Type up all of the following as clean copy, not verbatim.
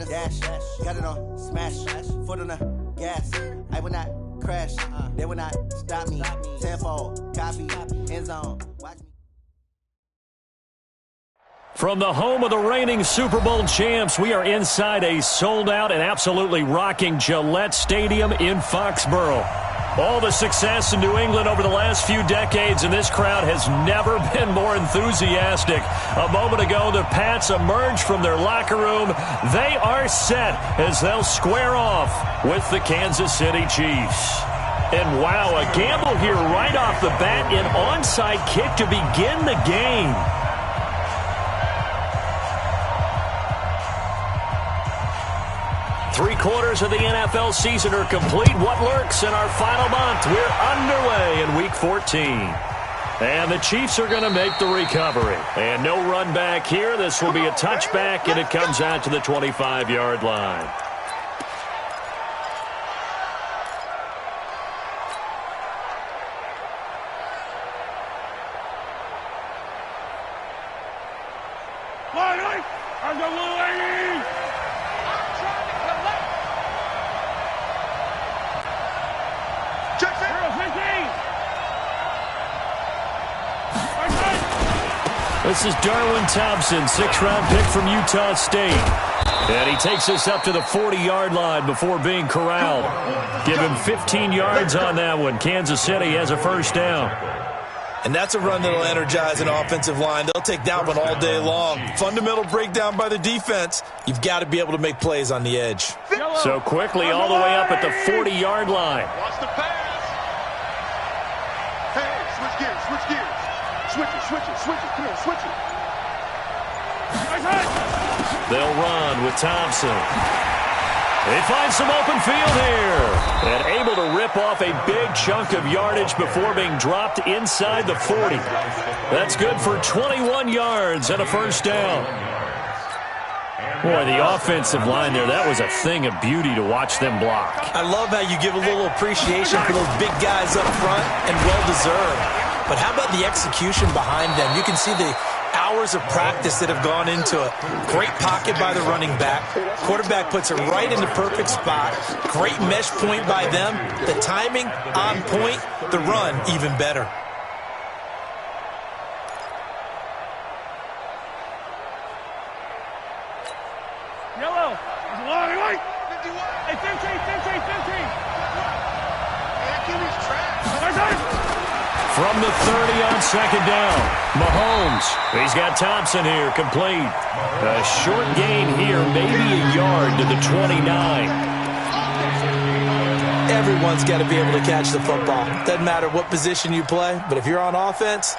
dash. Got it on smash. Foot on the gas. I will not crash. They will not stop me. Tenfold, copy, end zone. Watch me. From the home of the reigning Super Bowl champs, we are inside a sold-out and absolutely rocking Gillette Stadium in Foxborough. All the success in New England over the last few decades, and this crowd has never been more enthusiastic. A moment ago, the Pats emerged from their locker room. They are set as they'll square off with the Kansas City Chiefs. And wow, a gamble here right off the bat, an onside kick to begin the game. Three-quarters of the NFL season are complete. What lurks in our final month? We're underway in Week 14. And the Chiefs are going to make the recovery. And no run back here. This will be a touchback, and it comes out to the 25-yard line. This is Darwin Thompson, sixth-round pick from Utah State. And he takes us up to the 40-yard line before being corralled. Give him 15 yards on that one. Kansas City has a first down. And that's a run that'll energize an offensive line. They'll take that one all day long. Fundamental breakdown by the defense. You've got to be able to make plays on the edge. So quickly all the way up at the 40-yard line. Watch the pass. Hey, switch gears. Switch it. Come on, switch it. They'll run with Thompson. They find some open field here. And able to rip off a big chunk of yardage before being dropped inside the 40. That's good for 21 yards and a first down. Boy, the offensive line there, that was a thing of beauty to watch them block. I love how you give a little appreciation for those big guys up front, and well-deserved. But how about the execution behind them? You can see the hours of practice that have gone into it. Great pocket by the running back. Quarterback puts it right in the perfect spot. Great mesh point by them. The timing on point. The run even better. Yellow. Hey, 15. From the 30 on second down, Mahomes. He's got Thompson here, complete. A short gain here, maybe a yard to the 29. Everyone's got to be able to catch the football. Doesn't matter what position you play, but if you're on offense,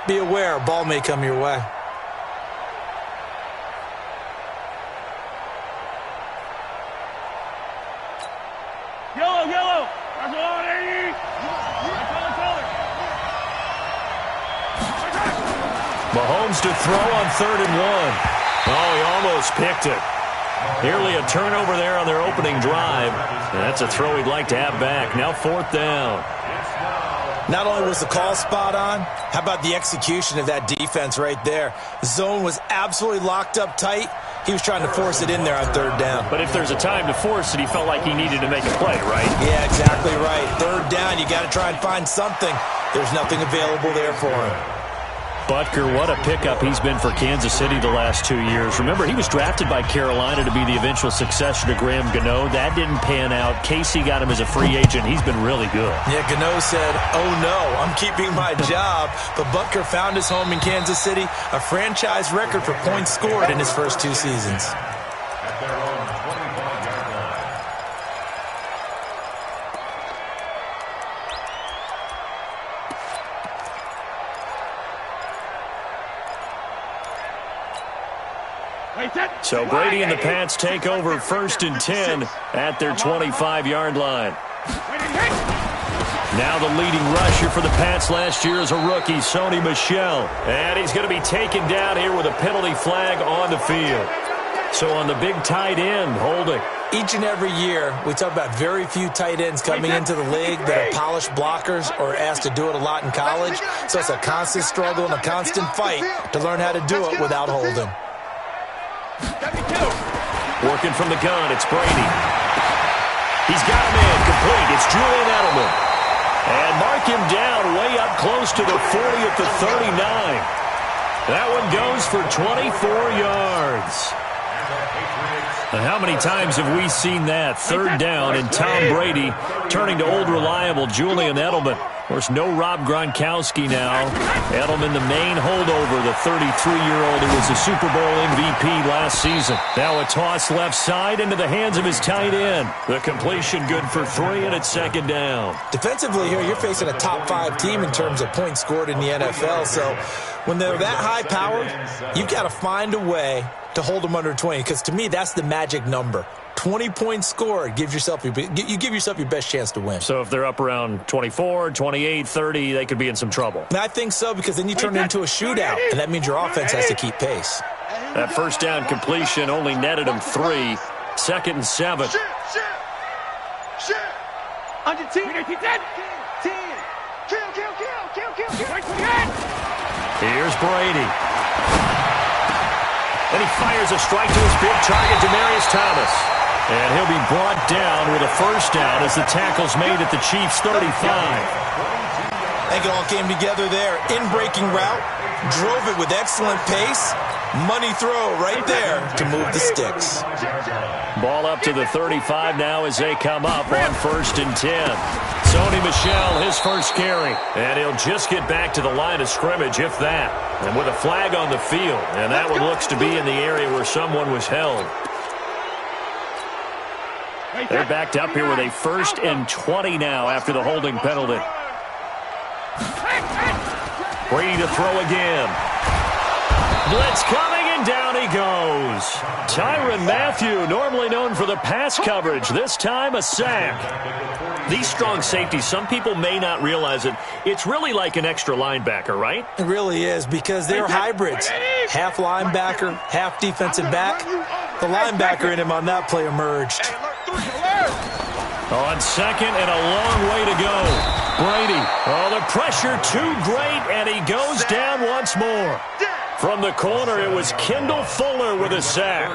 be aware a ball may come your way. Yellow. Mahomes to throw on 3rd and 1. Oh, he almost picked it. Nearly a turnover there on their opening drive. And that's a throw he'd like to have back. Now 4th down. Not only was the call spot on, how about the execution of that defense right there? The zone was absolutely locked up tight. He was trying to force it in there on 3rd down. But if there's a time to force it, he felt like he needed to make a play, right? Yeah, exactly right. 3rd down, you got to try and find something. There's nothing available there for him. Butker, what a pickup he's been for Kansas City the last 2 years. Remember, he was drafted by Carolina to be the eventual successor to Graham Gano. That didn't pan out. Casey got him as a free agent. He's been really good. Yeah, Gano said, oh no, I'm keeping my job. But Butker found his home in Kansas City, a franchise record for points scored in his first 2 seasons. So Brady and the Pats take over 1st and 10 at their 25-yard line. Now the leading rusher for the Pats last year is a rookie, Sony Michel. And he's going to be taken down here with a penalty flag on the field. So on the big tight end, holding. Each and every year, we talk about very few tight ends coming into the league that are polished blockers or asked to do it a lot in college. So it's a constant struggle and a constant fight to learn how to do it without holding. Working from the gun, it's Brady. He's got him in, complete. It's Julian Edelman. And mark him down way up close to the 40 at the 39. That one goes for 24 yards. And how many times have we seen that? Third down and Tom Brady turning to old reliable Julian Edelman. Of course, no Rob Gronkowski now. Edelman, the main holdover, the 33-year-old who was a Super Bowl MVP last season. Now a toss left side into the hands of his tight end. The completion good for 3, and it's second down. Defensively here, you're facing a top-5 team in terms of points scored in the NFL. So when they're that high-powered, you've got to find a way to hold them under 20, because to me, that's the magic number. 20 points scored, you give yourself your best chance to win. So if they're up around 24, 28, 30, they could be in some trouble. And I think so, because then you turn it into a shootout, and that means your offense has to keep pace. That first down completion only netted him 3. Second and 7. Shit. Under 10. 10. Kill. Here's Brady. And he fires a strike to his big target, Demaryius Thomas. And he'll be brought down with a first down as the tackle's made at the Chiefs' 35. I think it all came together there. In-breaking route, drove it with excellent pace. Money throw right there to move the sticks. Ball up to the 35 now as they come up on 1st and 10. Sony Michel, his first carry. And he'll just get back to the line of scrimmage, if that. And with a flag on the field. And that one looks to be in the area where someone was held. They're backed up here with a 1st and 20 now after the holding penalty. Brady to throw again. Blitz coming, and down he goes. Tyrann Mathieu, normally known for the pass coverage, this time a sack. These strong safeties, some people may not realize it. It's really like an extra linebacker, right? It really is, because they're hybrids. Half linebacker, half defensive back. The linebacker in him on that play emerged. On second and a long way to go. Brady, the pressure too great, and he goes down once more. From the corner, it was Kendall Fuller with a sack.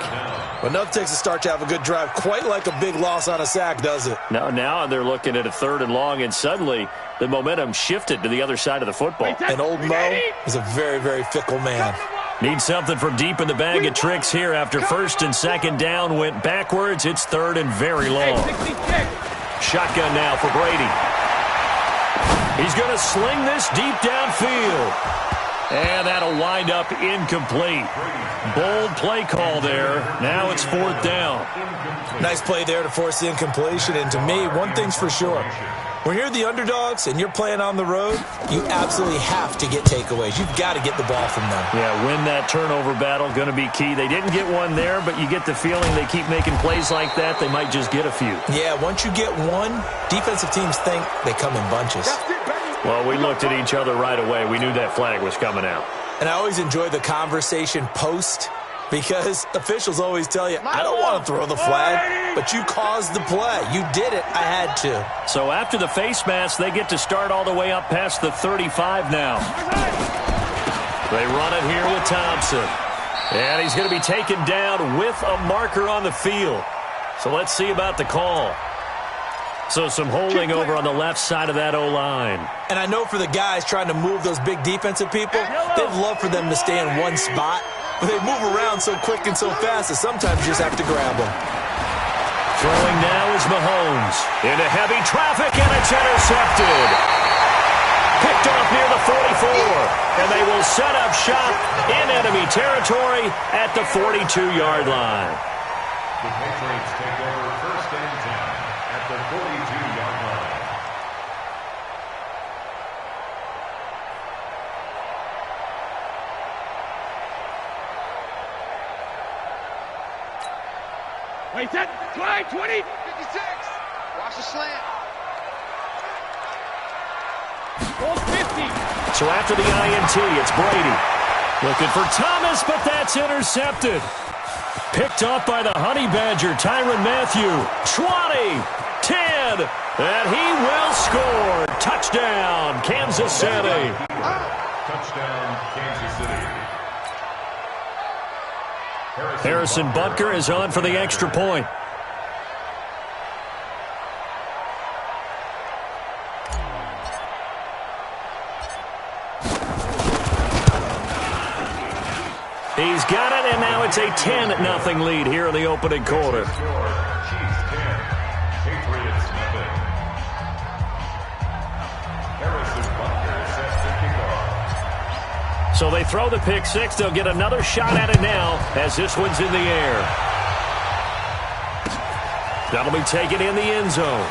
But nothing takes a start to have a good drive, quite like a big loss on a sack, does it? Now they're looking at a 3rd and long, and suddenly the momentum shifted to the other side of the football. And old Mo is a very, very fickle man. Need something from deep in the bag of tricks here after 1st and 2nd down went backwards. It's 3rd and very long. Shotgun now for Brady. He's going to sling this deep downfield. And that'll wind up incomplete. Bold play call there. Now it's 4th down. Nice play there to force the incompletion. And to me, one thing's for sure. When you're the underdogs and you're playing on the road, you absolutely have to get takeaways. You've got to get the ball from them. Yeah, win that turnover battle, going to be key. They didn't get one there, but you get the feeling they keep making plays like that, they might just get a few. Yeah, once you get one, defensive teams think they come in bunches. Well, we looked at each other right away. We knew that flag was coming out. And I always enjoy the conversation post, because officials always tell you, I don't want to throw the flag, but you caused the play. You did it. I had to. So after the face mask, they get to start all the way up past the 35 now. They run it here with Thompson. And he's going to be taken down with a marker on the field. So let's see about the call. So some holding over on the left side of that O-line. And I know for the guys trying to move those big defensive people, they'd love for them to stay in one spot. But they move around so quick and so fast that sometimes you just have to grab them. Throwing now is Mahomes. Into heavy traffic, and it's intercepted. Picked off near the 44. And they will set up shop in enemy territory at the 42-yard line. The Patriots take over 1st and 10 at the 42-yard line. Wait, that slide, 20. 56. Watch the slant. Goal 50. So after the INT, it's Brady. Looking for Thomas, but that's intercepted. Picked off by the Honey Badger, Tyrann Mathieu. 20, 10, and he will score. Touchdown, Kansas City. Touchdown, Kansas City. Harrison Butker is on for the extra point. He's got it, and now it's a 10-0 lead here in the opening quarter. So they throw the pick six. They'll get another shot at it now as this one's in the air. That'll be taken in the end zone.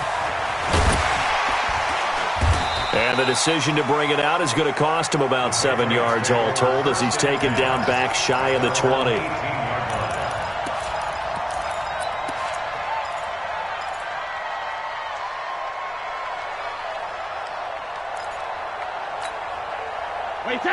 And the decision to bring it out is going to cost him about 7 yards all told as he's taken down back shy of the 20.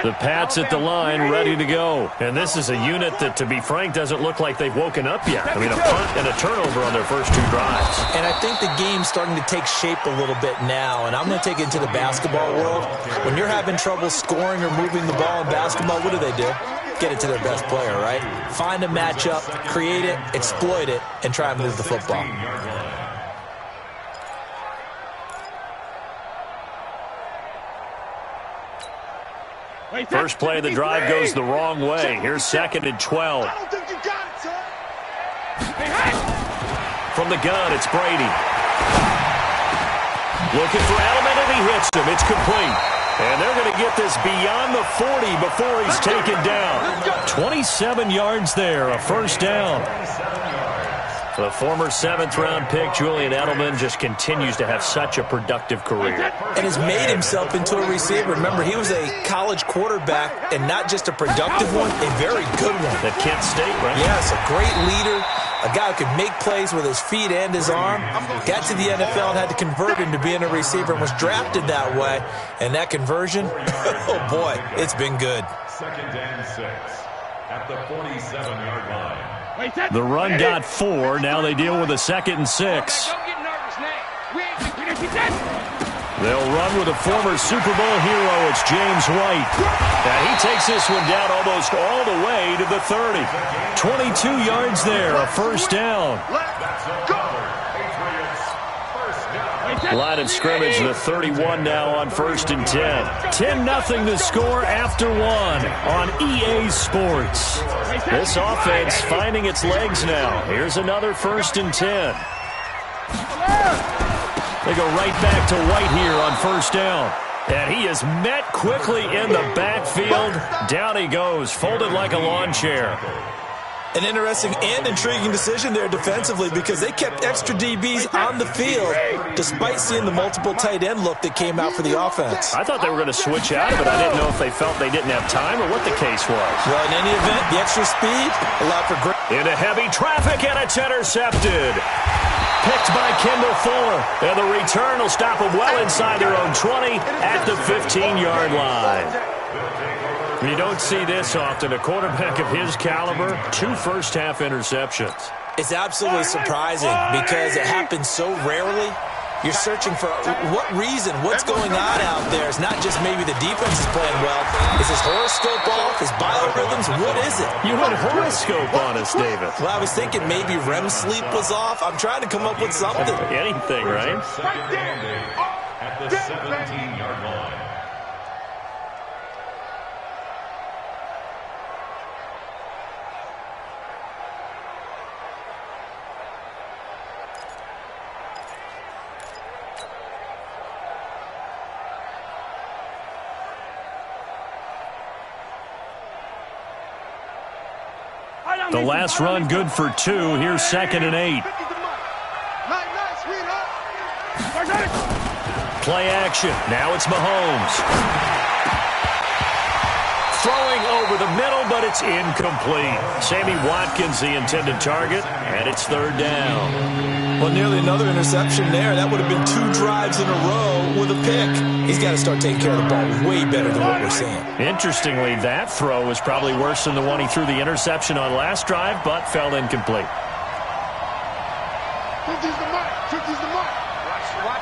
The Pats at the line, ready to go. And this is a unit that, to be frank, doesn't look like they've woken up yet. I mean, a punt and a turnover on their first two drives. And I think the game's starting to take shape a little bit now. And I'm going to take it into the basketball world. When you're having trouble scoring or moving the ball in basketball, what do? Get it to their best player, right? Find a matchup, create it, exploit it, and try and move the football. First play of the drive goes the wrong way. Here's 2nd and 12. I don't think you got it, son. From the gun, it's Brady. Looking for Edelman, and he hits him. It's complete. And they're going to get this beyond the 40 before he's taken down. 27 yards there, a first down. The former 7th-round pick, Julian Edelman, just continues to have such a productive career. And has made himself into a receiver. Remember, he was a college quarterback, and not just a productive one, a very good one. At Kent State, right? Yes, a great leader, a guy who could make plays with his feet and his arm. Got to the NFL and had to convert into being a receiver and was drafted that way. And that conversion, oh boy, it's been good. 2nd and 6 at the 47-yard line. The run got 4. Now they deal with a 2nd and 6. They'll run with a former Super Bowl hero. It's James White. And he takes this one down almost all the way to the 30. 22 yards there, a first down. Line of scrimmage, the 31 now on 1st and 10. 10-0 the score after 1 on EA Sports. This offense finding its legs now. Here's another 1st and 10. They go right back to White here on 1st down. And he is met quickly in the backfield. Down he goes, folded like a lawn chair. An interesting and intriguing decision there defensively because they kept extra DBs on the field despite seeing the multiple tight end look that came out for the offense. I thought they were going to switch out of it. I didn't know if they felt they didn't have time or what the case was. Well, in any event, the extra speed allowed for great... Into heavy traffic, and it's intercepted. Picked by Kendall Fuller. And the return will stop them well inside their own 20 at the 15-yard line. You don't see this often. A quarterback of his caliber, 2 first-half interceptions. It's absolutely surprising because it happens so rarely. You're searching for what reason, what's going on out there. It's not just maybe the defense is playing well. Is his horoscope off? His biorhythms? What is it? You went horoscope on us, David. Well, I was thinking maybe REM sleep was off. I'm trying to come up with something. Anything, right? At the 17-yard line. The last run good for 2. Here's 2nd and 8. Play action. Now it's Mahomes. Throwing over the middle, but it's incomplete. Sammy Watkins, the intended target, and it's 3rd down. Well, nearly another interception there. That would have been 2 drives in a row with a pick. He's got to start taking care of the ball way better than what we're seeing. Interestingly, that throw was probably worse than the one he threw the interception on last drive, but fell incomplete. 50's the mark. 50's the mark. Watch.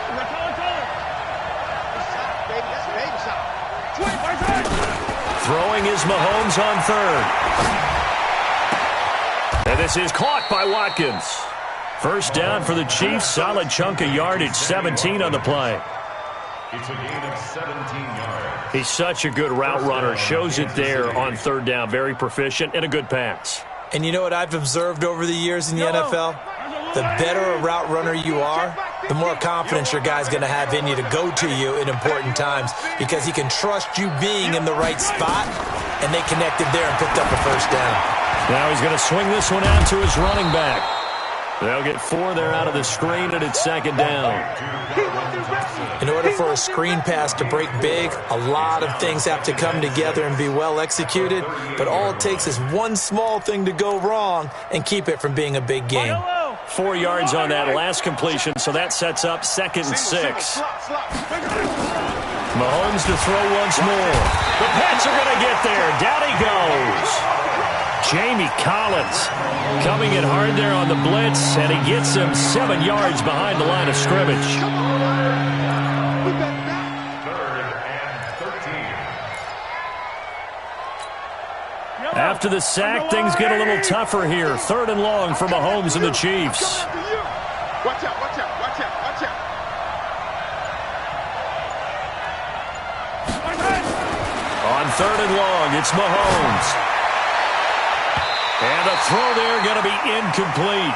Baby, that's a baby shot. Throwing is Mahomes on 3rd. And this is caught by Watkins. First down for the Chiefs. Solid chunk of yardage. 17 on the play. It's a gain of 17 yards. He's such a good route runner. Shows it there on third down. Very proficient and a good pass. And you know what I've observed over the years in the NFL? The better a route runner you are, the more confidence your guy's going to have in you to go to you in important times because he can trust you being in the right spot, and they connected there and picked up a first down. Now he's going to swing this one out to his running back. They'll get 4 there out of the screen, and it's second down. In order for a screen pass to break big, a lot of things have to come together and be well executed, but all it takes is one small thing to go wrong and keep it from being a big game. 4 yards on that last completion, so that sets up 2nd and 6. Mahomes to throw once more. The Pats are going to get there. Down he goes. Jamie Collins coming in hard there on the blitz, and he gets him 7 yards behind the line of scrimmage. 3rd and 13. After the sack, things get a little tougher here. 3rd and long for Mahomes and the Chiefs. Watch out, watch out, watch out, watch out. On 3rd and long, it's Mahomes. And the throw there going to be incomplete.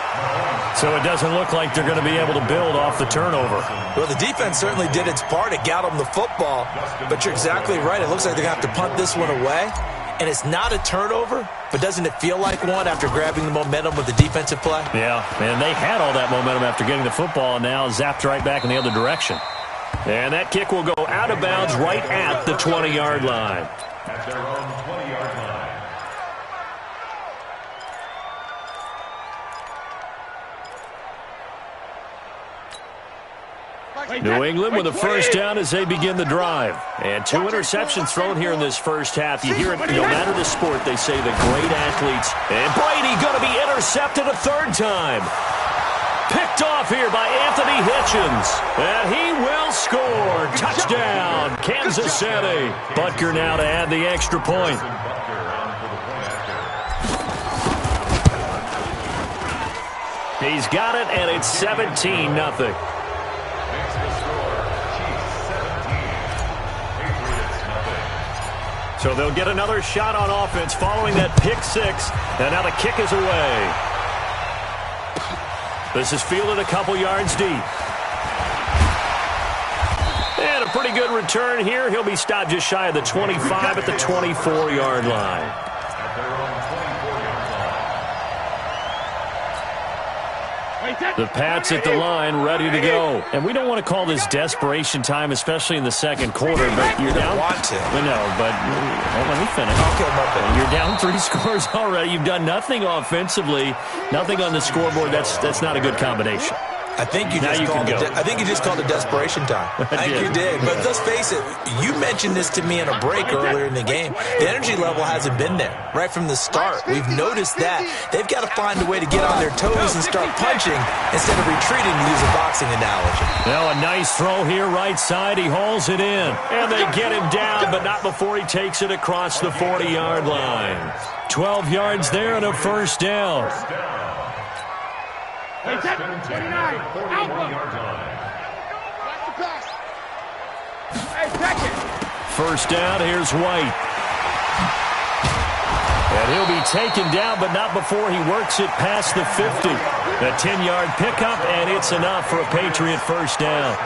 So it doesn't look like they're going to be able to build off the turnover. Well, the defense certainly did its part. It got them the football. But you're exactly right. It looks like they're going to have to punt this one away. And it's not a turnover, but doesn't it feel like one after grabbing the momentum with the defensive play? Yeah, and they had all that momentum after getting the football and now zapped right back in the other direction. And that kick will go out of bounds right at the 20-yard line. At their own 20-yard line. New England with a first down as they begin the drive. And 2 interceptions thrown here in this first half. You hear it, no matter the sport, they say the great athletes. And Brady going to be intercepted a 3rd time. Picked off here by Anthony Hitchens. And he will score. Touchdown, Kansas City. Butker now to add the extra point. He's got it, and it's 17-0. So they'll get another shot on offense following that pick 6. And now the kick is away. This is fielded a couple yards deep. And a pretty good return here. He'll be stopped just shy of the 25 at the 24-yard line. At their own 24-yard line. The Pats at the line, ready to go. And we don't want to call this desperation time, especially in the second quarter, but you're down. Want to. I know, but let me finish. Okay, my bad. You're down 3 scores already. You've done nothing offensively, nothing on the scoreboard. That's not a good combination. I think you just called it desperation time. I think you did. But let's face it, you mentioned this to me in a break earlier in the game. The energy level hasn't been there right from the start. We've noticed that. They've got to find a way to get on their toes and start punching instead of retreating, to use a boxing analogy. Now a nice throw here right side. He hauls it in. And they get him down, but not before he takes it across the 40-yard line. 12 yards there and a first down. Hey, 29. Hey, second. First down, here's White. And he'll be taken down, but not before he works it past the 50. A 10-yard pickup, and it's enough for a Patriot first down.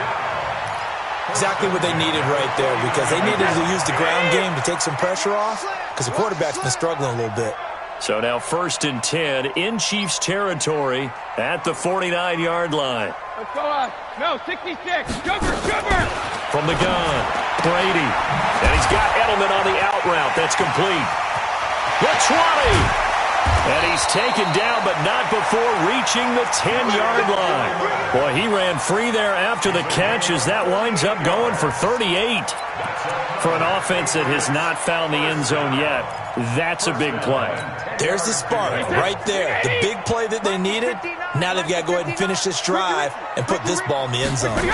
Exactly what they needed right there, because they needed to use the ground game to take some pressure off, because the quarterback's been struggling a little bit. So now 1st and 10 in Chiefs territory at the 49-yard line. Let's go. No, 66. Sugar. From the gun, Brady. And he's got Edelman on the out route. That's complete. The 20. And he's taken down, but not before reaching the 10-yard line. Boy, he ran free there after the catch as that winds up going for 38. For an offense that has not found the end zone yet, that's a big play. There's the spark right there. The big play that they needed. Now they've got to go ahead and finish this drive and put this ball in the end zone.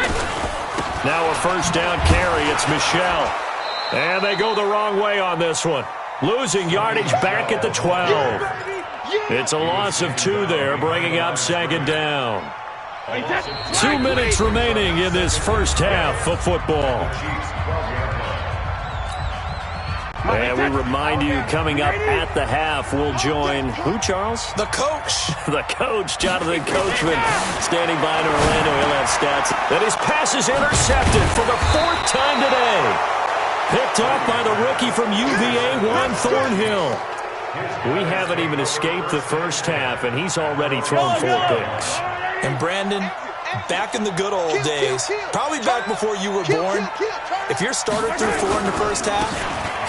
Now a first down carry. It's Michel. And they go the wrong way on this one. Losing yardage back at the 12. It's a loss of 2 there, bringing up second down. 2 minutes remaining in this first half of football. And we remind you, coming up at the half, we'll join who, Charles? The coach. The coach, Jonathan Coachman, standing by in Orlando. He'll have stats. And his pass is intercepted for the 4th time today. Picked off by the rookie from UVA, Juan Thornhill. We haven't even escaped the first half, and he's already thrown 4 picks. And Brandon, back in the good old days, probably back before you were born, if your starter threw 4 in the first half,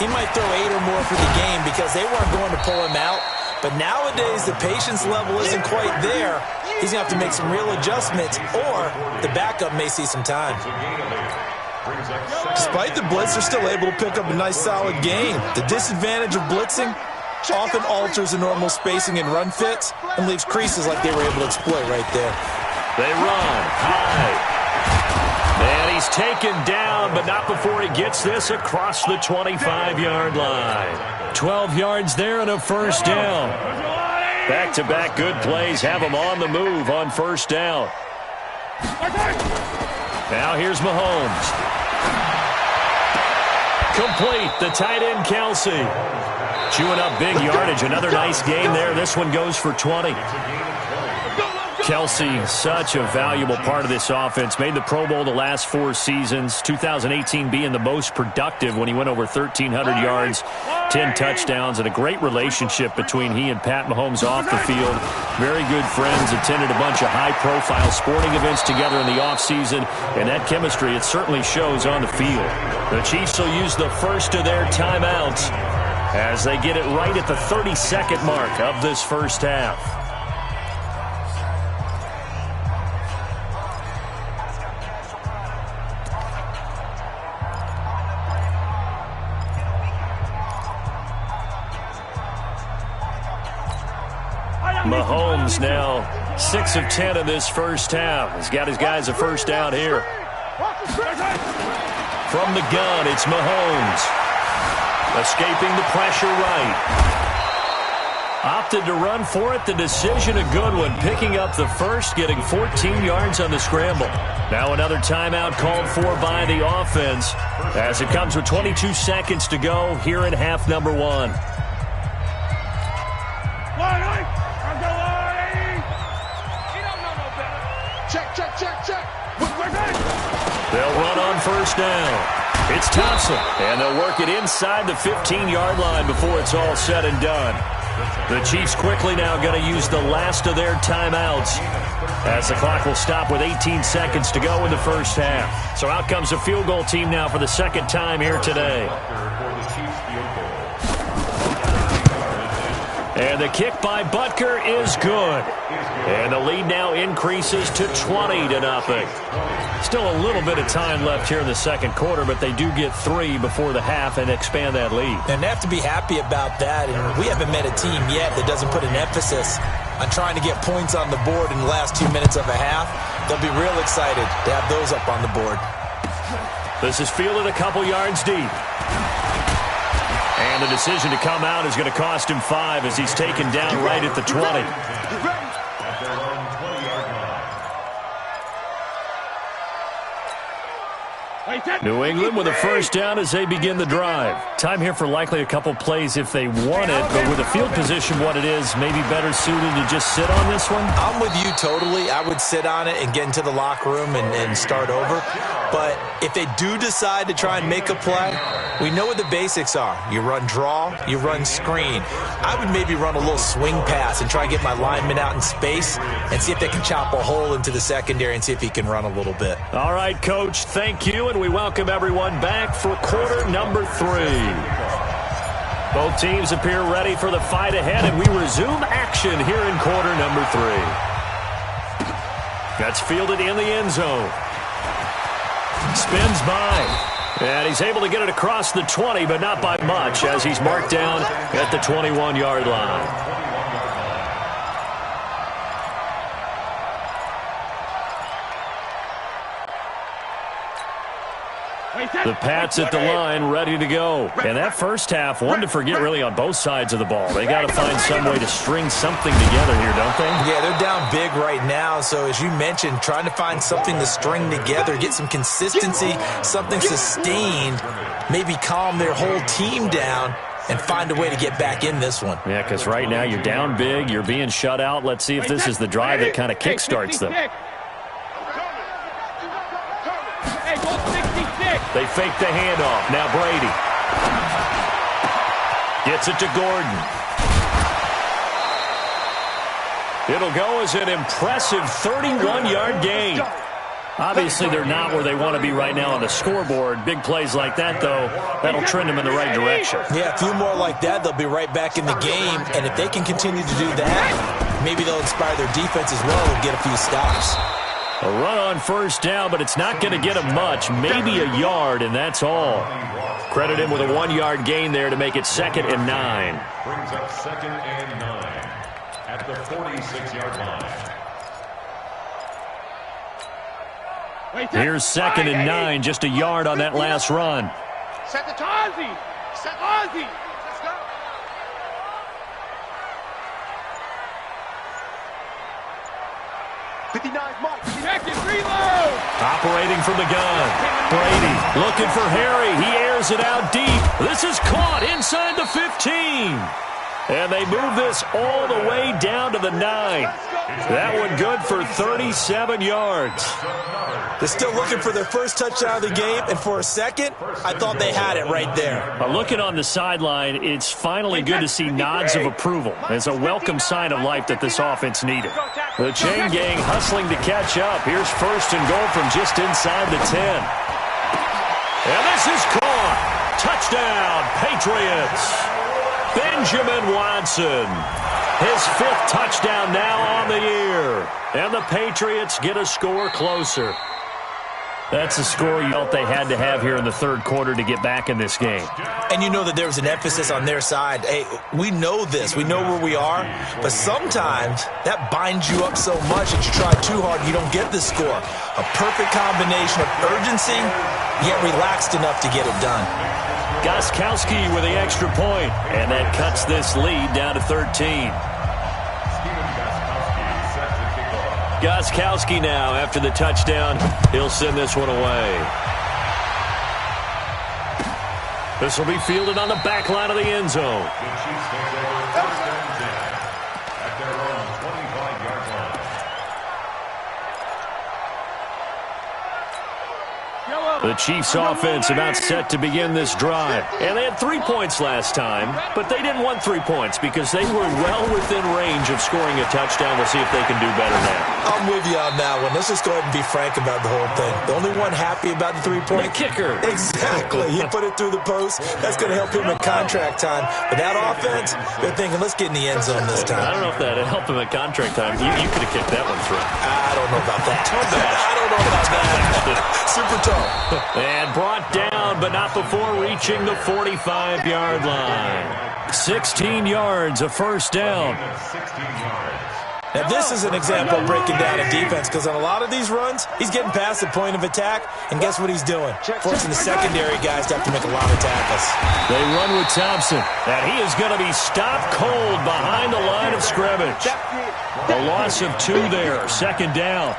he might throw 8 or more for the game because they weren't going to pull him out. But nowadays, the patience level isn't quite there. He's going to have to make some real adjustments, or the backup may see some time. Despite the blitz, they're still able to pick up a nice, solid gain. The disadvantage of blitzing often alters the normal spacing and run fits and leaves creases like they were able to exploit right there. They run high. And he's taken down, but not before he gets this across the 25-yard line. 12 yards there and a first down. Back-to-back good plays have him on the move on first down. Now here's Mahomes. Complete, the tight end Kelsey. Chewing up big yardage. Another nice game there. This one goes for 20. Kelsey, such a valuable part of this offense. Made the Pro Bowl the last 4 seasons. 2018 being the most productive when he went over 1,300 yards, 10 touchdowns, and a great relationship between he and Pat Mahomes off the field. Very good friends. Attended a bunch of high-profile sporting events together in the offseason. And that chemistry, it certainly shows on the field. The Chiefs will use the first of their timeouts as they get it right at the 30-second mark of this first half. Mahomes now 6 of 10 in this first half. He's got his guys a first down here. From the gun, it's Mahomes. Escaping the pressure right. Opted to run for it. The decision a good one. Picking up the first, getting 14 yards on the scramble. Now another timeout called for by the offense as it comes with 22 seconds to go here in half number 1. They'll run on first down. It's Thompson, and they'll work it inside the 15-yard line before it's all said and done. The Chiefs quickly now going to use the last of their timeouts as the clock will stop with 18 seconds to go in the first half. So out comes a field goal team now for the second time here today. And the kick by Butker is good. And the lead now increases to 20-0. Still a little bit of time left here in the second quarter, but they do get 3 before the half and expand that lead. And they have to be happy about that. And we haven't met a team yet that doesn't put an emphasis on trying to get points on the board in the last 2 minutes of a half. They'll be real excited to have those up on the board. This is fielded a couple yards deep. And the decision to come out is going to cost him 5 as he's taken down right at the 20. New England with a first down as they begin the drive. Time here for likely a couple plays if they want it, but with the field position what it is, maybe better suited to just sit on this one? I'm with you totally. I would sit on it and get into the locker room and start over. But if they do decide to try and make a play, we know what the basics are. You run draw, you run screen. I would maybe run a little swing pass and try and get my lineman out in space and see if they can chop a hole into the secondary and see if he can run a little bit. All right, Coach, thank you, and we welcome everyone back for quarter number 3. Both teams appear ready for the fight ahead, and we resume action here in quarter number 3. That's fielded in the end zone. Spins by. And he's able to get it across the 20, but not by much as he's marked down at the 21-yard line. The Pats at the line, ready to go. And that first half, one to forget really on both sides of the ball. They got to find some way to string something together here, don't they? Yeah, they're down big right now. So as you mentioned, trying to find something to string together, get some consistency, something sustained, maybe calm their whole team down and find a way to get back in this one. Yeah, because right now you're down big, you're being shut out. Let's see if this is the drive that kind of kickstarts them. They fake the handoff. Now Brady gets it to Gordon. It'll go as an impressive 31-yard gain. Obviously, they're not where they want to be right now on the scoreboard. Big plays like that, though, that'll trend them in the right direction. Yeah, a few more like that, they'll be right back in the game. And if they can continue to do that, maybe they'll inspire their defense as well and get a few stops. A run on first down, but it's not going to get him much, maybe a yard, and that's all. Credit him with a 1-yard gain there to make it 2nd and 9. Brings up 2nd and 9 at the 46-yard line. Here's 2nd and 9, just a yard on that last run. Set the Ozzy. Set Ozzy. Let's go. Check it, reload. Operating from the gun. Brady looking for Harry. He airs it out deep. This is caught inside the 15. And they move this all the way down to the 9. That one good for 37 yards. They're still looking for their first touchdown of the game, and for a second, I thought they had it right there. Looking on the sideline, it's finally good to see nods of approval. It's a welcome sign of life that this offense needed. The chain gang hustling to catch up. Here's 1st and goal from just inside the 10. And this is caught. Touchdown, Patriots. Benjamin Watson. His 5th touchdown now on the year. And the Patriots get a score closer. That's the score you felt they had to have here in the 3rd quarter to get back in this game. And you know that there was an emphasis on their side. Hey, we know this. We know where we are. But sometimes that binds you up so much that you try too hard and you don't get the score. A perfect combination of urgency, yet relaxed enough to get it done. Gostkowski with the extra point, and that cuts this lead down to 13. Gostkowski now, after the touchdown, he'll send this one away. This will be fielded on the back line of the end zone. The Chiefs take over 1st and 10 at their own 25-yard line. The Chiefs offense about set to begin this drive. And they had 3 points last time, but they didn't want 3 points because they were well within range of scoring a touchdown. We'll see if they can do better now. I'm with you on that one. Let's just go ahead and be frank about the whole thing. The only one happy about the 3-point kicker. Exactly. He put it through the post. That's going to help him in contract time. But that offense, they're thinking, let's get in the end zone this time. I don't know if that helped him at contract time. You could have kicked that one through. I don't know about that. I don't know about that. Super tough. And brought down, but not before reaching the 45-yard line. 16 yards, a first down. 16 yards. Now, this is an example of breaking down a defense because on a lot of these runs, he's getting past the point of attack, and guess what he's doing? Forcing the secondary guys to have to make a lot of tackles. They run with Thompson, and he is going to be stopped cold behind the line of scrimmage. A loss of 2 there, 2nd down.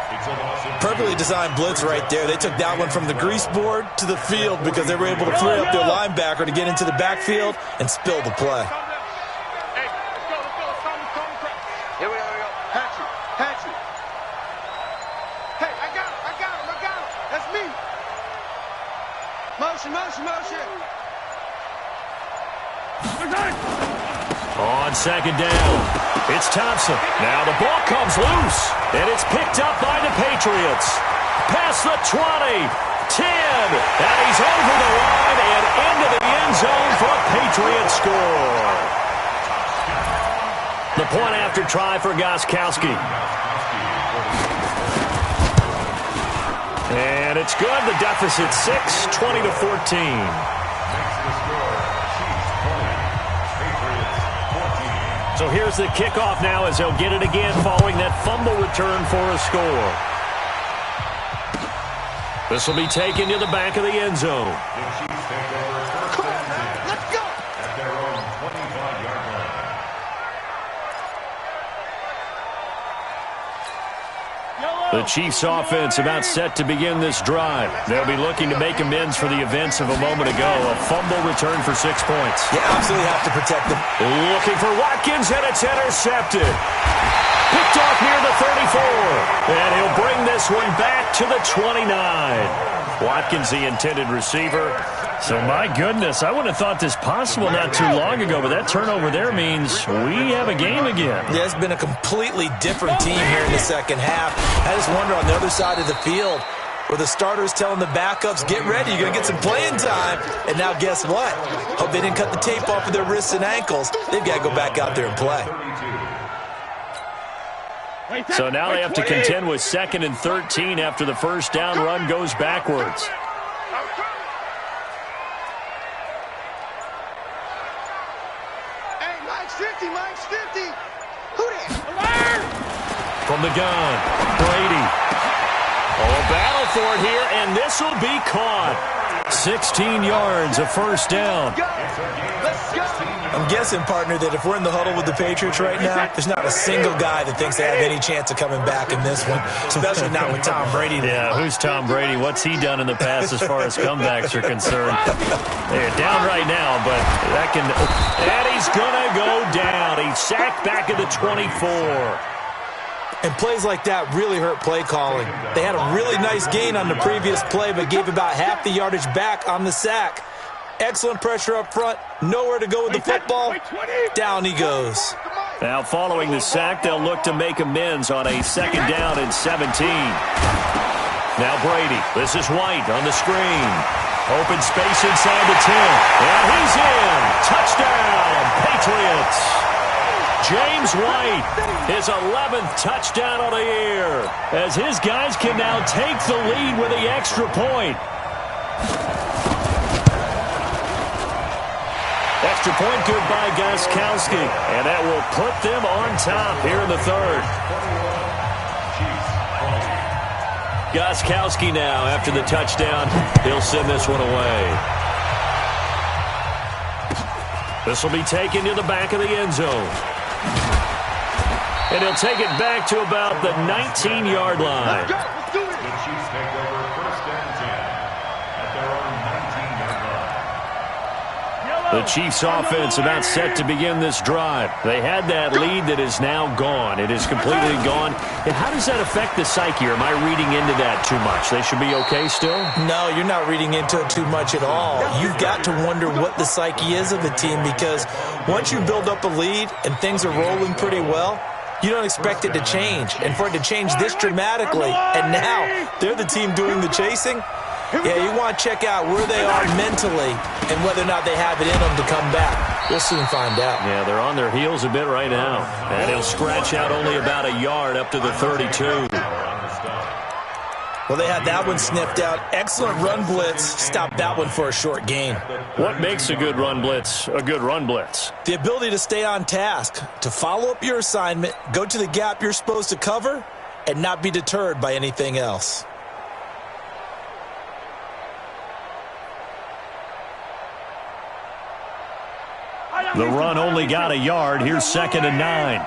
Perfectly designed blitz right there. They took that one from the grease board to the field because they were able to free up their linebacker to get into the backfield and spill the play. Here we go. Patch you. Hey, I got him. That's me. Motion. On 2nd down, it's Thompson. Now the ball comes loose, and it's picked up by the Patriots. Past the 20, 10, and he's over the line and into the end zone for a Patriot score. The point after try for Gostkowski. And it's good. The deficit 6, 20-14. So here's the kickoff now as they'll get it again following that fumble return for a score. This will be taken to the back of the end zone. The Chiefs take over first and 10. Let's go. At their own 25-yard line. The Chiefs offense about set to begin this drive. They'll be looking to make amends for the events of a moment ago. A fumble return for 6 points. You absolutely have to protect them. Looking for Watkins, and it's intercepted. Picked off near the 34. And he'll bring this one back to the 29. Watkins, the intended receiver. So, my goodness, I wouldn't have thought this possible not too long ago, but that turnover there means we have a game again. Yeah, it's been a completely different team here in the second half. I just wonder on the other side of the field where the starters telling the backups, get ready, you're going to get some playing time. And now guess what? Hope they didn't cut the tape off of their wrists and ankles. They've got to go back out there and play. So now they have to contend with 2nd and 13 after the first down run goes backwards. Hey, Mike's 50, Mike's 50. Who that? From the gun, Brady. Oh, a battle for it here, and this will be caught. 16 yards, a first down. Let's go. I'm guessing, partner, that if we're in the huddle with the Patriots right now, there's not a single guy that thinks they have any chance of coming back in this one, especially not with Tom Brady. Yeah, who's Tom Brady? What's he done in the past as far as comebacks are concerned? They're down right now, but that can... And he's going to go down. He's sacked back at the 24. And plays like that really hurt play calling. They had a really nice gain on the previous play, but gave about half the yardage back on the sack. Excellent pressure up front. Nowhere to go with the football. Down he goes. Now following the sack, they'll look to make amends on a 2nd down and 17. Now Brady. This is White on the screen. Open space inside the 10. And he's in. Touchdown, Patriots. James White, his 11th touchdown of the year, as his guys can now take the lead with the extra point. Extra point good by Gostkowski, and that will put them on top here in the 3rd. Gostkowski now, after the touchdown, he'll send this one away. This will be taken to the back of the end zone. And he'll take it back to about the 19-yard line. The Chiefs take over first and 10 at their own 19-yard line. The Chiefs offense about set to begin this drive. They had that lead that is now gone. It is completely gone. And how does that affect the psyche? Or am I reading into that too much? They should be okay still? No, you're not reading into it too much at all. You've got to wonder what the psyche is of the team, because once you build up a lead and things are rolling pretty well, you don't expect it to change. And for it to change this dramatically, and now they're the team doing the chasing, yeah, you want to check out where they are mentally and whether or not they have it in them to come back. We'll soon find out. Yeah, they're on their heels a bit right now. And he'll scratch out only about a yard up to the 32. Well, they had that one sniffed out. Excellent run blitz. Stopped that one for a short gain. What makes a good run blitz a good run blitz? The ability to stay on task, to follow up your assignment, go to the gap you're supposed to cover, and not be deterred by anything else. The run only got a yard. Here's 2nd and 9.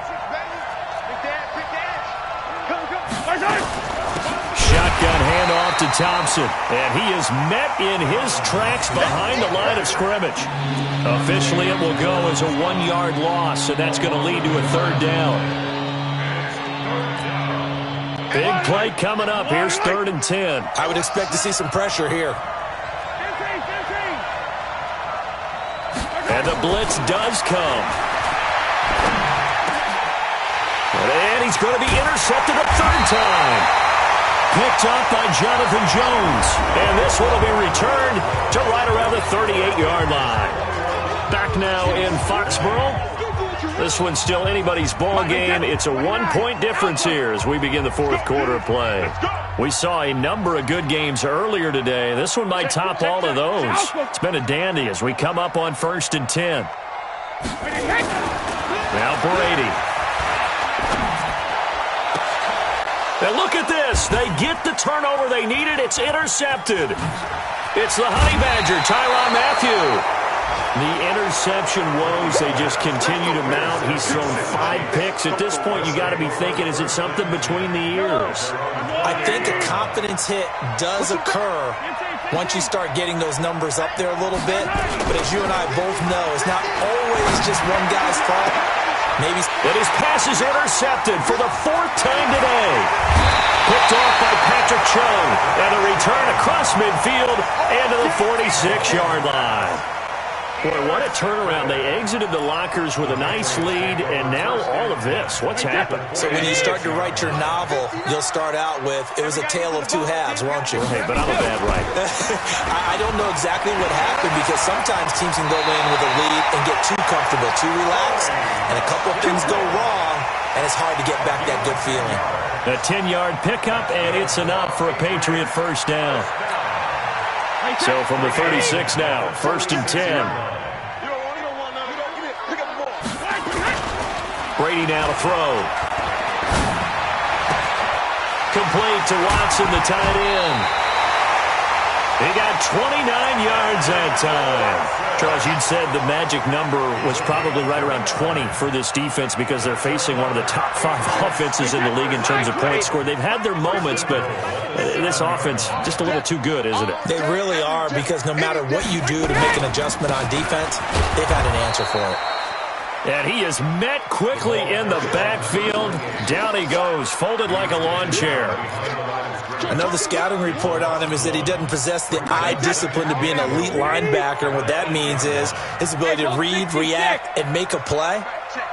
Shotgun handoff to Thompson. And he is met in his tracks behind the line of scrimmage. Officially, it will go as a 1-yard loss, and that's going to lead to a 3rd down. Big play coming up. Here's 3rd and 10. I would expect to see some pressure here. And the blitz does come. And he's going to be intercepted a 3rd time. Picked up by Jonathan Jones. And this one will be returned to right around the 38-yard line. Back now in Foxborough. This one's still anybody's ball game. It's a 1-point difference here as we begin the 4th quarter of play. We saw a number of good games earlier today. This one might top all of those. It's been a dandy as we come up on 1st and 10. Now Brady. And look at this. They get the turnover they needed. It's intercepted. It's the Honey Badger, Tyrann Mathieu. The interception woes, they just continue to mount. He's thrown 5 picks. At this point, you got to be thinking, is it something between the ears? I think a confidence hit does occur once you start getting those numbers up there a little bit. But as you and I both know, it's not always just one guy's fault. Maybe. But his pass is intercepted for the 4th time today. Picked off by Patrick Chung. And a return across midfield and to the 46-yard line. Boy, what a turnaround. They exited the lockers with a nice lead, and now all of this. What's happened? So when you start to write your novel, you'll start out with, it was a tale of 2 halves, won't you? Hey, but I'm a bad writer. I don't know exactly what happened, because sometimes teams can go in with a lead and get too comfortable, too relaxed, and a couple of things go wrong, and it's hard to get back that good feeling. A 10-yard pickup, and it's enough for a Patriot first down. So from the 36 now, 1st and 10. Brady now to throw. Complete to Watson, the tight end. He got 29 yards that time. Charles, you'd said the magic number was probably right around 20 for this defense because they're facing one of the top 5 offenses in the league in terms of points scored. They've had their moments, but this offense just a little too good, isn't it? They really are, because no matter what you do to make an adjustment on defense, they've had an answer for it. And he is met quickly in the backfield. Down he goes, folded like a lawn chair. Another scouting report on him is that he doesn't possess the eye discipline to be an elite linebacker. What that means is his ability to read, react, and make a play.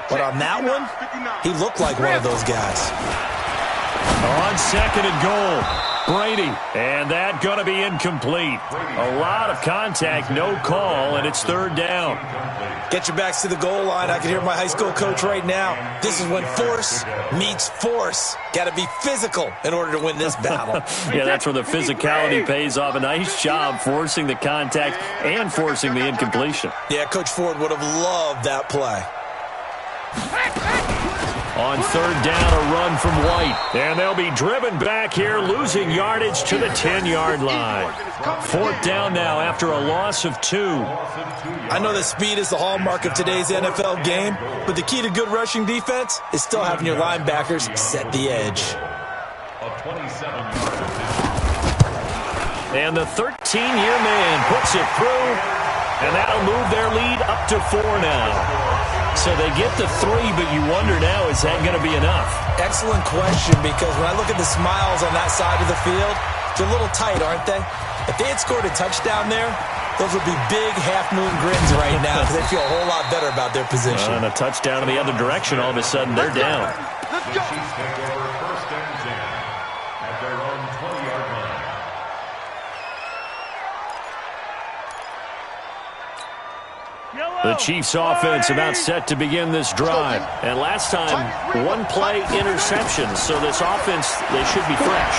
But on that one, he looked like one of those guys. On 2nd and goal, Brady. And that going to be incomplete. A lot of contact, no call, and it's 3rd down. Get your backs to the goal line. I can hear my high school coach right now. This is when force meets force. Got to be physical in order to win this battle. Yeah, that's where the physicality pays off. A nice job forcing the contact and forcing the incompletion. Yeah, Coach Ford would have loved that play. On 3rd down, a run from White. And they'll be driven back here, losing yardage to the 10-yard line. 4th down now after a loss of 2. I know that speed is the hallmark of today's NFL game, but the key to good rushing defense is still having your linebackers set the edge. And the 13-year man puts it through, and that'll move their lead up to 4 now. So they get to 3, but you wonder now, is that going to be enough? Excellent question, because when I look at the smiles on that side of the field, they're a little tight, aren't they? If they had scored a touchdown there, those would be big half-moon grins right now, because they feel a whole lot better about their position. And a touchdown in the other direction, all of a sudden they're down. Let's go. Chiefs take over 1st and 10 at their own 20-yard line. The Chiefs offense about set to begin this drive. And last time, 1-play interceptions. So this offense, they should be fresh.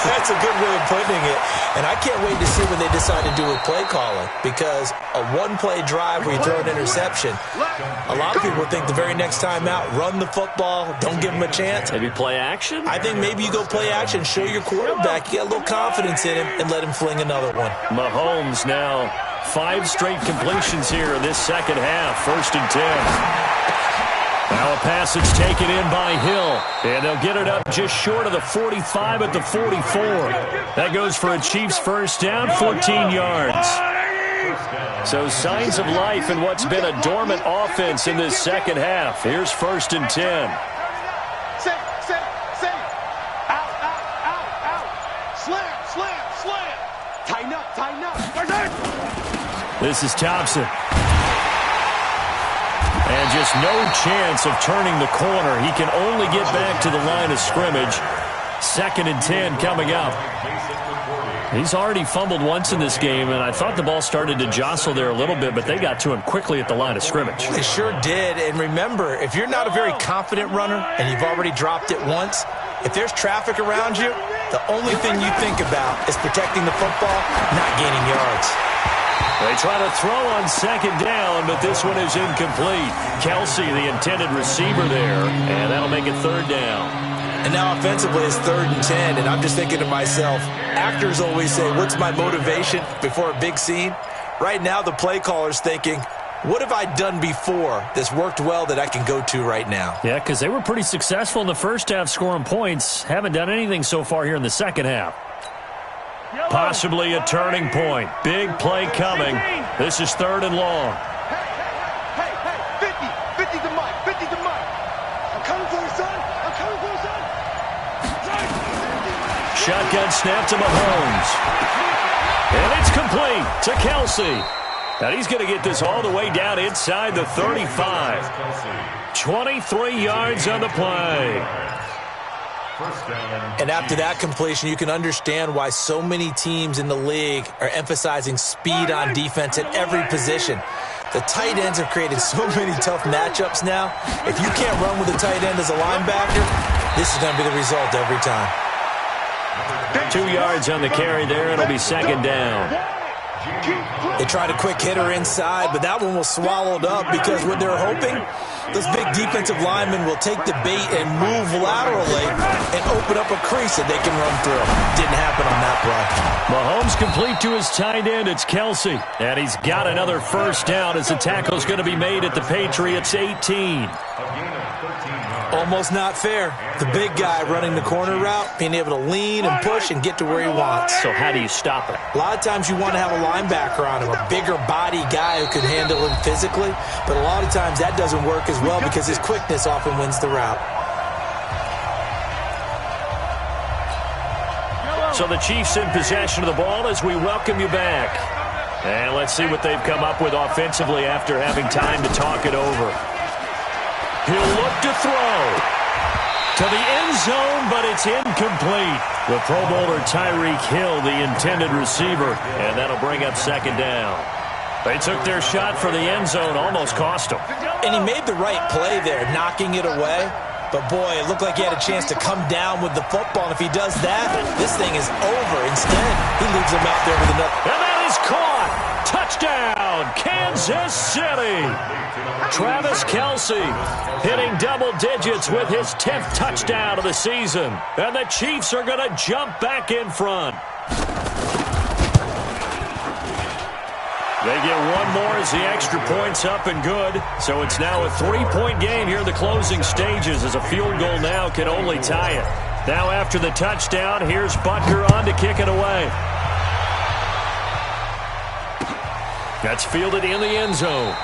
That's a good way of putting it. And I can't wait to see what they decide to do with play calling. Because a 1-play drive where you throw an interception, a lot of people think the very next time out, run the football, don't give them a chance. Maybe play action? I think maybe you go play action, show your quarterback, you get a little confidence in him, and let him fling another one. Mahomes now 5 straight completions here in this second half. 1st and 10. Now a pass that's taken in by Hill. And they'll get it up just short of the 45 at the 44. That goes for a Chiefs first down, 14 yards. So signs of life in what's been a dormant offense in this second half. Here's 1st and 10. Say. Out. Slam. Tighten up. This is Thompson. And just no chance of turning the corner. He can only get back to the line of scrimmage. 2nd and 10 coming up. He's already fumbled once in this game, and I thought the ball started to jostle there a little bit, but they got to him quickly at the line of scrimmage. They sure did. And remember, if you're not a very confident runner and you've already dropped it once, if there's traffic around you, the only thing you think about is protecting the football, not gaining yards. They try to throw on 2nd down, but this one is incomplete. Kelsey, the intended receiver there, and that'll make it 3rd down. And now offensively it's 3rd and 10, and I'm just thinking to myself, actors always say, what's my motivation before a big scene? Right now the play caller's thinking, what have I done before that's worked well that I can go to right now? Yeah, because they were pretty successful in the first half scoring points. Haven't done anything so far here in the second half. Possibly a turning point. Big play coming. This is 3rd and long. Hey, 50 to Mike, 50 to Mike. I'm coming for you, son. I'm coming for you, son. Shotgun snap to Mahomes. And it's complete to Kelsey. And he's going to get this all the way down inside the 35. 23 yards on the play. And after that completion, you can understand why so many teams in the league are emphasizing speed on defense at every position. The tight ends have created so many tough matchups now. If you can't run with a tight end as a linebacker, this is going to be the result every time. 2 yards on the carry there. It'll be 2nd down. They tried a quick hitter inside, but that one was swallowed up because what they're hoping, those big defensive linemen will take the bait and move laterally and open up a crease that they can run through. Didn't happen on that play. Mahomes complete to his tight end. It's Kelsey. And he's got another first down as the tackle is going to be made at the Patriots 18. Almost not fair. The big guy running the corner route, being able to lean and push and get to where he wants. So how do you stop it? A lot of times you want to have a linebacker on him, a bigger body guy who can handle him physically. But a lot of times that doesn't work as well because his quickness often wins the route. So the Chiefs in possession of the ball as we welcome you back. And let's see what they've come up with offensively after having time to talk it over. He'll look to throw to the end zone, but it's incomplete. The Pro Bowler Tyreek Hill, the intended receiver, and that'll bring up 2nd down. They took their shot for the end zone, almost cost them. And he made the right play there, knocking it away. But, boy, it looked like he had a chance to come down with the football. And if he does that, this thing is over. Instead, he leaves him out there with another. And that is caught. Touchdown, Kansas City. Travis Kelsey hitting double digits with his 10th touchdown of the season. And the Chiefs are going to jump back in front. They get one more as the extra point's up and good. So it's now a 3-point game here in the closing stages as a field goal now can only tie it. Now after the touchdown, here's Butker on to kick it away. That's fielded in the end zone.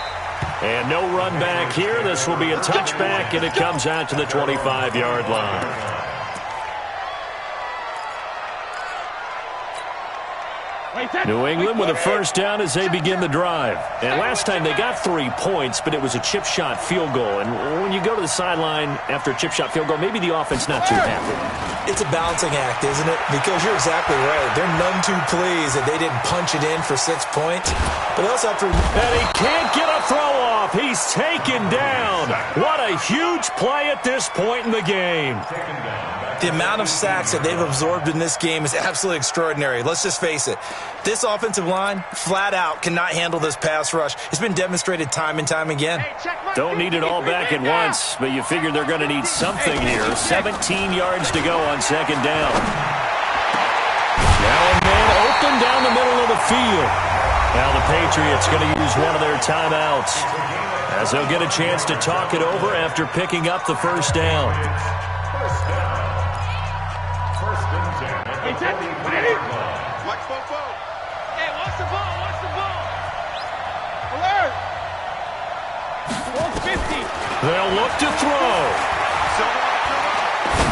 And no run back here. This will be a touchback, and it comes out to the 25-yard line. New England with a first down as they begin the drive. And last time they got 3 points, but it was a chip shot field goal. And when you go to the sideline after a chip shot field goal, maybe the offense not too happy. It's a balancing act, isn't it? Because you're exactly right. They're none too pleased that they didn't punch it in for 6 points. But they also have to... And he can't get a throw off. He's taken down. What a huge play at this point in the game. The amount of sacks that they've absorbed in this game is absolutely extraordinary. Let's just face it. This offensive line, flat out, cannot handle this pass rush. It's been demonstrated time and time again. Don't need it all back at once, but you figure they're going to need something here. 17 yards to go on 2nd down. Now a man open down the middle of the field. Now the Patriots going to use one of their timeouts as they'll get a chance to talk it over after picking up the first down. Watch ball. Hey, watch the ball. Watch the ball. Alert. 150. They'll look to throw.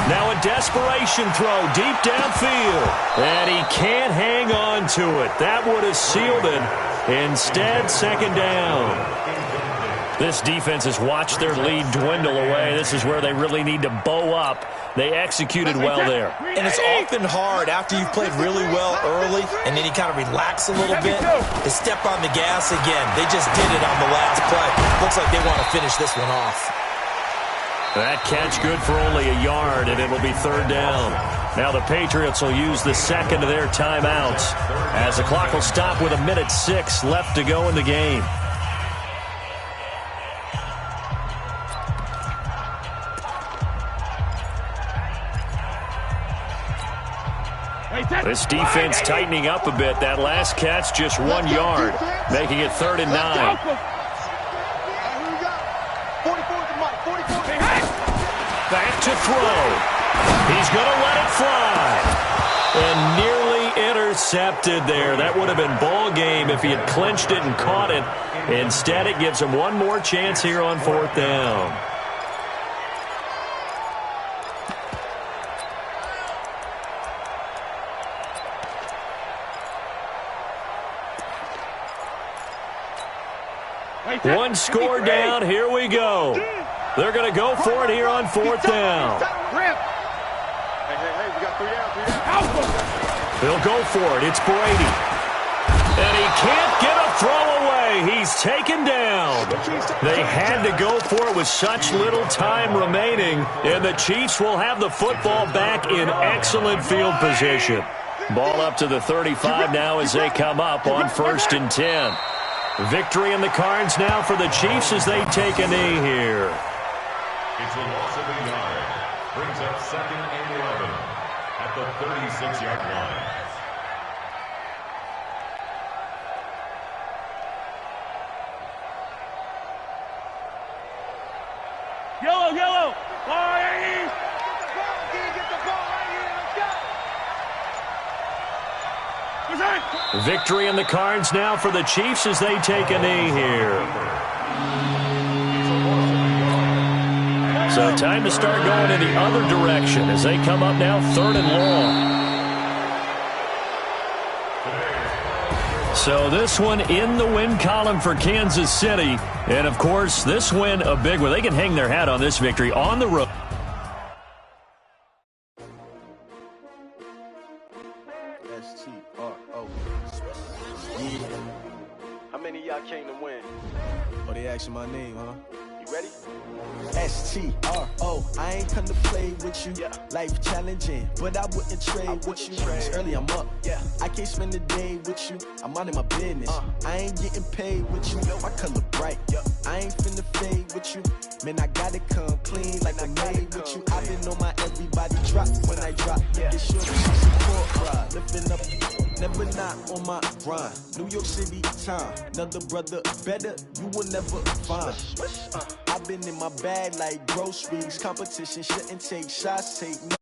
Now a desperation throw deep downfield. And he can't hang on to it. That would have sealed it. Instead, 2nd down. This defense has watched their lead dwindle away. This is where they really need to bow up. They executed well there. And it's often hard after you've played really well early and then you kind of relax a little bit to step on the gas again. They just did it on the last play. Looks like they want to finish this one off. That catch good for only a yard, and it'll be 3rd down. Now the Patriots will use the second of their timeouts as the clock will stop with 1:06 left to go in the game. This defense tightening up a bit. That last catch just 1 yard, making it 3rd and 9. Back to throw. He's going to let it fly. And nearly intercepted there. That would have been ball game if he had clinched it and caught it. Instead, it gives him one more chance here on 4th down. One score down. Here we go. They're going to go for it here on 4th down. Hey, we got 3 down. They'll go for it. It's Brady. And he can't get a throw away. He's taken down. They had to go for it with such little time remaining. And the Chiefs will have the football back in excellent field position. Ball up to the 35 now as they come up on 1st and 10. Victory in the cards now for the Chiefs as they take a knee here. It's a loss of a yard. Brings up 2nd and 11 at the 36-yard line. Yellow. Get the ball right here. Let's go. Victory in the cards now for the Chiefs as they take a knee here. So time to start going in the other direction as they come up now 3rd and long. So this one in the win column for Kansas City. And, of course, this win a big one. They can hang their hat on this victory on the road. S-T-R-O. Yeah. How many of y'all came to win? Oh, they asking my name, huh? You ready? S-T-R-O. I ain't come to play with you. Yeah. Life challenging, but I wouldn't trade with you. It's early, I'm up. Yeah. I can't spend the day with you. I'm minding my business. I ain't getting paid with you. My color bright. I ain't finna fade with you. Man, I gotta come clean like I made with you. I've been on my everybody drop when I drop. Get sure she support ride. Lifting up, never not on my grind. New York City time. Another brother better, you will never find. I've been in my bag like groceries. Competition shouldn't take shots, take no.